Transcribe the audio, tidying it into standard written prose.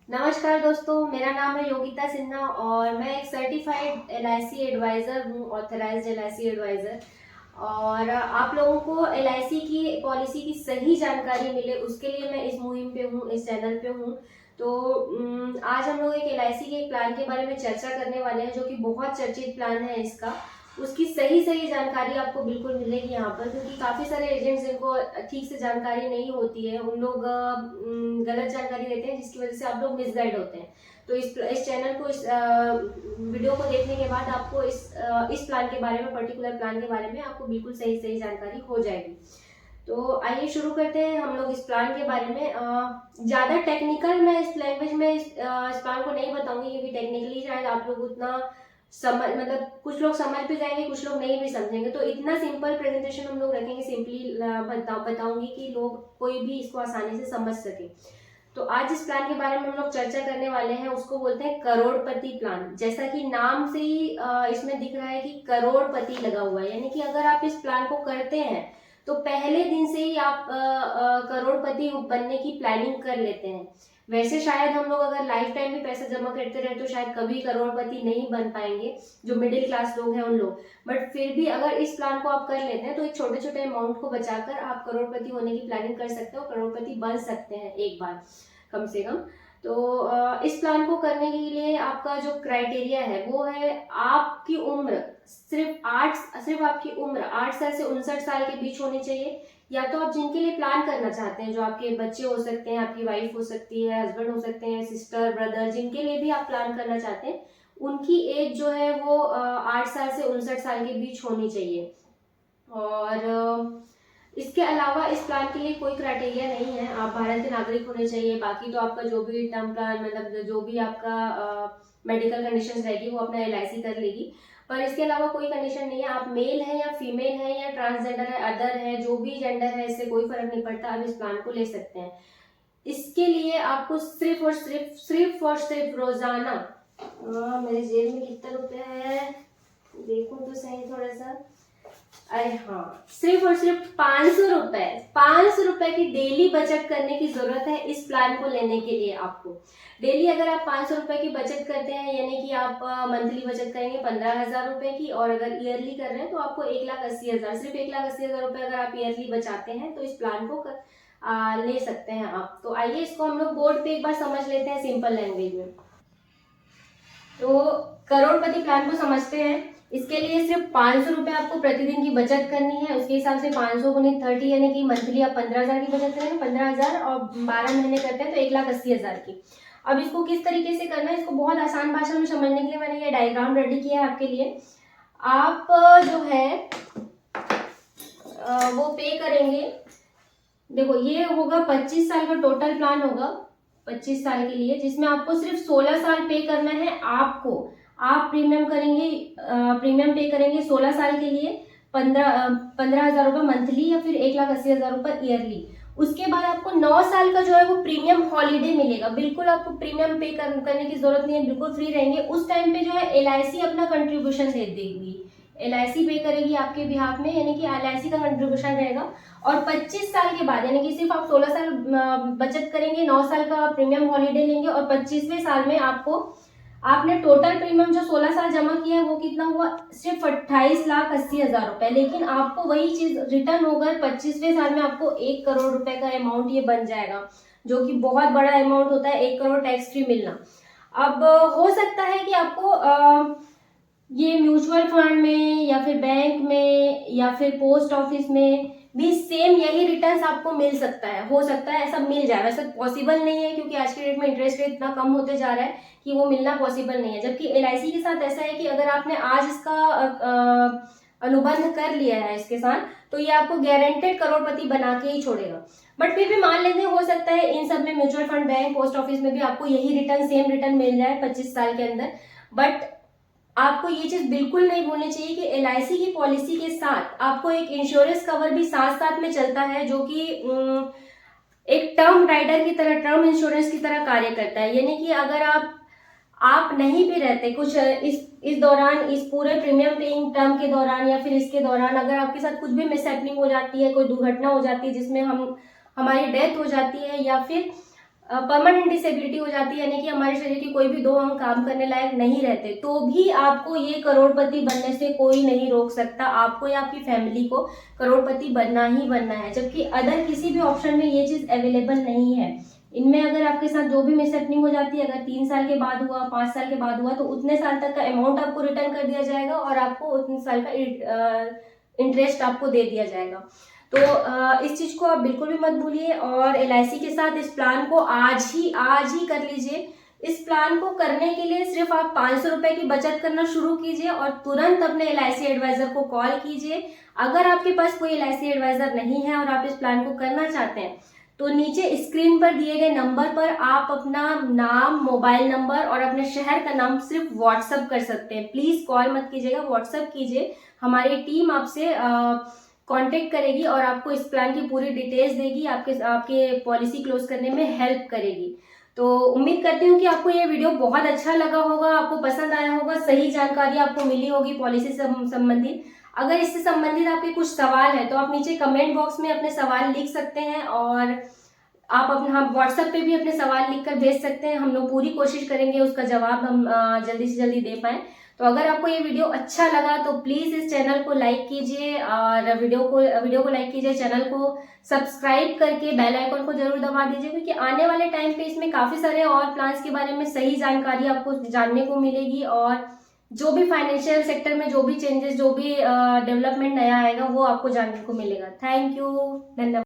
नमस्कार दोस्तों, मेरा नाम है योगिता सिन्हा और मैं एक सर्टिफाइड एलआईसी एडवाइज़र हूँ, ऑथराइज्ड एलआईसी एडवाइज़र। और आप लोगों को एलआईसी की पॉलिसी की सही जानकारी मिले उसके लिए मैं इस मुहिम पे हूँ, इस चैनल पे हूँ। तो आज हम लोग एक एलआईसी के एक प्लान के बारे में चर्चा करने वाले हैं, जो कि बहुत चर्चित प्लान है इसका। उसकी सही सही जानकारी आपको बिल्कुल मिलेगी यहाँ पर, क्योंकि काफ़ी सारे एजेंट्स जिनको ठीक से जानकारी नहीं होती है, उन लोग गलत जानकारी देते हैं, जिसकी वजह से आप लोग मिसगाइड होते हैं। तो इस चैनल को, इस वीडियो को देखने के बाद आपको इस प्लान के बारे में, पर्टिकुलर प्लान के बारे में आपको बिल्कुल सही सही जानकारी हो जाएगी। तो आइए शुरू करते हैं हम लोग इस प्लान के बारे में। ज़्यादा टेक्निकल मैं इस लैंग्वेज में इस प्लान को नहीं बताऊंगी, क्योंकि टेक्निकली शायद आप लोग उतना समझ, मतलब कुछ लोग समझ भी जाएंगे, कुछ लोग नहीं भी समझेंगे। तो इतना सिंपल प्रेजेंटेशन हम लोग रखेंगे, सिंपली बताऊंगी कि लोग कोई भी इसको आसानी से समझ सके। तो आज इस प्लान के बारे में हम लोग चर्चा करने वाले हैं, उसको बोलते हैं करोड़पति प्लान। जैसा कि नाम से ही इसमें दिख रहा है कि करोड़पति लगा हुआ है, यानी कि अगर आप इस प्लान को करते हैं तो पहले दिन से ही आप करोड़पति बनने की प्लानिंग कर लेते हैं। वैसे शायद हम लोग अगर लाइफ टाइम भी पैसा जमा करते रहे तो शायद कभी करोड़पति नहीं बन पाएंगे, जो मिडिल क्लास लोग हैं उन लोग। बट फिर भी अगर इस प्लान को आप कर लेते हैं तो एक छोटे छोटे अमाउंट को बचाकर आप करोड़पति होने की प्लानिंग कर सकते हो, करोड़पति बन सकते हैं एक बार कम से कम। तो इस प्लान को करने के लिए आपका जो क्राइटेरिया है वो है आपकी उम्र सिर्फ आपकी उम्र 8 साल से 59 साल के बीच होनी चाहिए। या तो आप जिनके लिए प्लान करना चाहते हैं, जो आपके बच्चे हो सकते हैं, आपकी वाइफ हो सकती है, हस्बैंड हो सकते हैं, सिस्टर ब्रदर, जिनके लिए भी आप प्लान करना चाहते हैं, उनकी एज जो है वो 8 साल से 59 साल के बीच होनी चाहिए। और इसके अलावा इस प्लान के लिए कोई क्राइटेरिया नहीं है, आप भारत के नागरिक होने चाहिए। बाकी तो आपका जो भी टर्म प्लान, मतलब जो भी आपका मेडिकल कंडीशन रहेगी वो अपना एलआईसी कर लेगी। पर इसके अलावा कोई कंडीशन नहीं है, आप मेल है या फीमेल है या ट्रांसजेंडर है, अदर है, जो भी जेंडर है, इससे कोई फर्क नहीं पड़ता, आप इस प्लान को ले सकते हैं। इसके लिए आपको सिर्फ रोजाना, मेरे जेब में कितना रुपया है देखो तो सही थोड़ा सा। अरे हाँ, सिर्फ और सिर्फ 500 रुपए की डेली बचत करने की जरूरत है इस प्लान को लेने के लिए आपको। डेली अगर आप 500 रुपए की बचत करते हैं, यानी कि आप मंथली बचत करेंगे 15,000 रुपए की, और अगर ईयरली कर रहे हैं तो आपको 1,80,000, सिर्फ 1,80,000 रुपए अगर आप ईयरली बचाते हैं तो इस प्लान को ले सकते हैं आप। तो आइए इसको हम लोग बोर्ड पे एक बार समझ लेते हैं सिंपल लैंग्वेज में। तो करोड़पति प्लान को समझते हैं। इसके लिए सिर्फ 500 रुपए आपको प्रतिदिन की बचत करनी है। उसके हिसाब से 500 गुणित 30, यानी कि मंथली आप 15,000 की बचत करेंगे, 15,000 और 12 महीने करते हैं तो 1,80,000 की। अब इसको किस तरीके से करना है, इसको बहुत आसान भाषा में समझने के लिए मैंने ये डायग्राम रेडी किया है आपके लिए। आप जो है वो पे करेंगे। देखो, ये होगा 25 साल का टोटल प्लान होगा, 25 साल के लिए, जिसमें आपको सिर्फ 16 साल पे करना है। आपको आप प्रीमियम पे करेंगे 16 साल के लिए 15,000 रुपये मंथली या फिर 1,80,000 रुपये ईयरली। उसके बाद आपको 9 साल का जो है वो प्रीमियम हॉलीडे मिलेगा। बिल्कुल आपको प्रीमियम पे करने की जरूरत नहीं है, बिल्कुल फ्री रहेंगे। उस टाइम पे जो है एलआईसी अपना कंट्रीब्यूशन दे देगी, एलआईसी पे करेगी आपके बिहाफ में, यानी कि एलआईसी का कंट्रीब्यूशन रहेगा। और 25 साल के बाद, यानी कि सिर्फ आप 16 साल बचत करेंगे, 9 साल का प्रीमियम हॉलीडे लेंगे, और 25वें साल में आपने टोटल प्रीमियम जो 16 साल जमा किया है वो कितना हुआ, सिर्फ 28,80,000 रुपए। लेकिन आपको वही चीज रिटर्न होकर 25वें साल में आपको 1 करोड़ रुपए का अमाउंट ये बन जाएगा, जो कि बहुत बड़ा अमाउंट होता है, 1 करोड़ टैक्स फ्री मिलना। अब हो सकता है कि आपको ये म्यूचुअल फंड में या फिर बैंक में या फिर पोस्ट ऑफिस में भी सेम यही रिटर्न्स आपको मिल सकता है, हो सकता है ऐसा मिल जाए। वैसे पॉसिबल नहीं है, क्योंकि आज के डेट में इंटरेस्ट रेट इतना कम होते जा रहा है कि वो मिलना पॉसिबल नहीं है। जबकि एलआईसी के साथ ऐसा है कि अगर आपने आज इसका अनुबंध कर लिया है इसके साथ, तो ये आपको गारंटेड करोड़पति बना के ही छोड़ेगा। बट फिर भी मान लेते हैं, हो सकता है इन सब में, mutual fund, bank, post office में भी आपको यही रिटर्न, सेम रिटर्न मिल जाए 25 साल के अंदर। बट आपको ये चीज बिल्कुल नहीं भूलनी चाहिए कि एलआईसी की पॉलिसी के साथ आपको एक इंश्योरेंस कवर भी साथ साथ में चलता है, जो कि एक टर्म राइडर की तरह, टर्म इंश्योरेंस की तरह कार्य करता है। यानी कि अगर आप नहीं भी रहते कुछ इस दौरान, इस पूरे प्रीमियम पेइंग टर्म के दौरान या फिर इसके दौरान, अगर आपके साथ कुछ भी मिसहैपनिंग हो जाती है, कोई दुर्घटना हो जाती है जिसमें हमारी डेथ हो जाती है, या फिर परमानेंट डिसेबिलिटी हो जाती है, यानी कि हमारे शरीर की कोई भी 2 अंग काम करने लायक नहीं रहते, तो भी आपको ये करोड़पति बनने से कोई नहीं रोक सकता। आपको या आपकी फैमिली को करोड़पति बनना ही बनना है, जबकि अदर किसी भी ऑप्शन में ये चीज़ अवेलेबल नहीं है। इनमें अगर आपके साथ जो भी मिसहैपनिंग हो जाती है, अगर 3 साल के बाद हुआ, 5 साल के बाद हुआ, तो उतने साल तक का अमाउंट आपको रिटर्न कर दिया जाएगा और आपको उतने साल का इंटरेस्ट आपको दे दिया जाएगा। तो इस चीज़ को आप बिल्कुल भी मत भूलिए और LIC के साथ इस प्लान को आज ही कर लीजिए। इस प्लान को करने के लिए सिर्फ आप 500 रुपए की बचत करना शुरू कीजिए और तुरंत अपने LIC एडवाइजर को कॉल कीजिए। अगर आपके पास कोई LIC एडवाइजर नहीं है और आप इस प्लान को करना चाहते हैं, तो नीचे स्क्रीन पर दिए गए नंबर पर आप अपना नाम, मोबाइल नंबर और अपने शहर का नाम सिर्फ व्हाट्सएप कर सकते हैं। प्लीज कॉल मत कीजिएगा, व्हाट्सएप कीजिए। हमारी टीम आपसे कांटेक्ट करेगी और आपको इस प्लान की पूरी डिटेल्स देगी, आपके पॉलिसी क्लोज करने में हेल्प करेगी। तो उम्मीद करती हूँ कि आपको ये वीडियो बहुत अच्छा लगा होगा, आपको पसंद आया होगा, सही जानकारी आपको मिली होगी पॉलिसी से संबंधित। अगर इससे संबंधित आपके कुछ सवाल है तो आप नीचे कमेंट बॉक्स में अपने सवाल लिख सकते हैं और आप अपना व्हाट्सएप पे भी अपने सवाल लिखकर भेज सकते हैं। हम लोग पूरी कोशिश करेंगे उसका जवाब हम जल्दी से जल्दी दे पाएं। तो अगर आपको ये वीडियो अच्छा लगा तो प्लीज इस चैनल को लाइक कीजिए और वीडियो को लाइक कीजिए, चैनल को सब्सक्राइब करके बेल आइकन को जरूर दबा दीजिए, क्योंकि आने वाले टाइम पे इसमें काफी सारे और प्लान्स के बारे में सही जानकारी आपको जानने को मिलेगी और जो भी फाइनेंशियल सेक्टर में जो भी चेंजेस, जो भी डेवलपमेंट नया आएगा वो आपको जानने को मिलेगा। थैंक यू, धन्यवाद।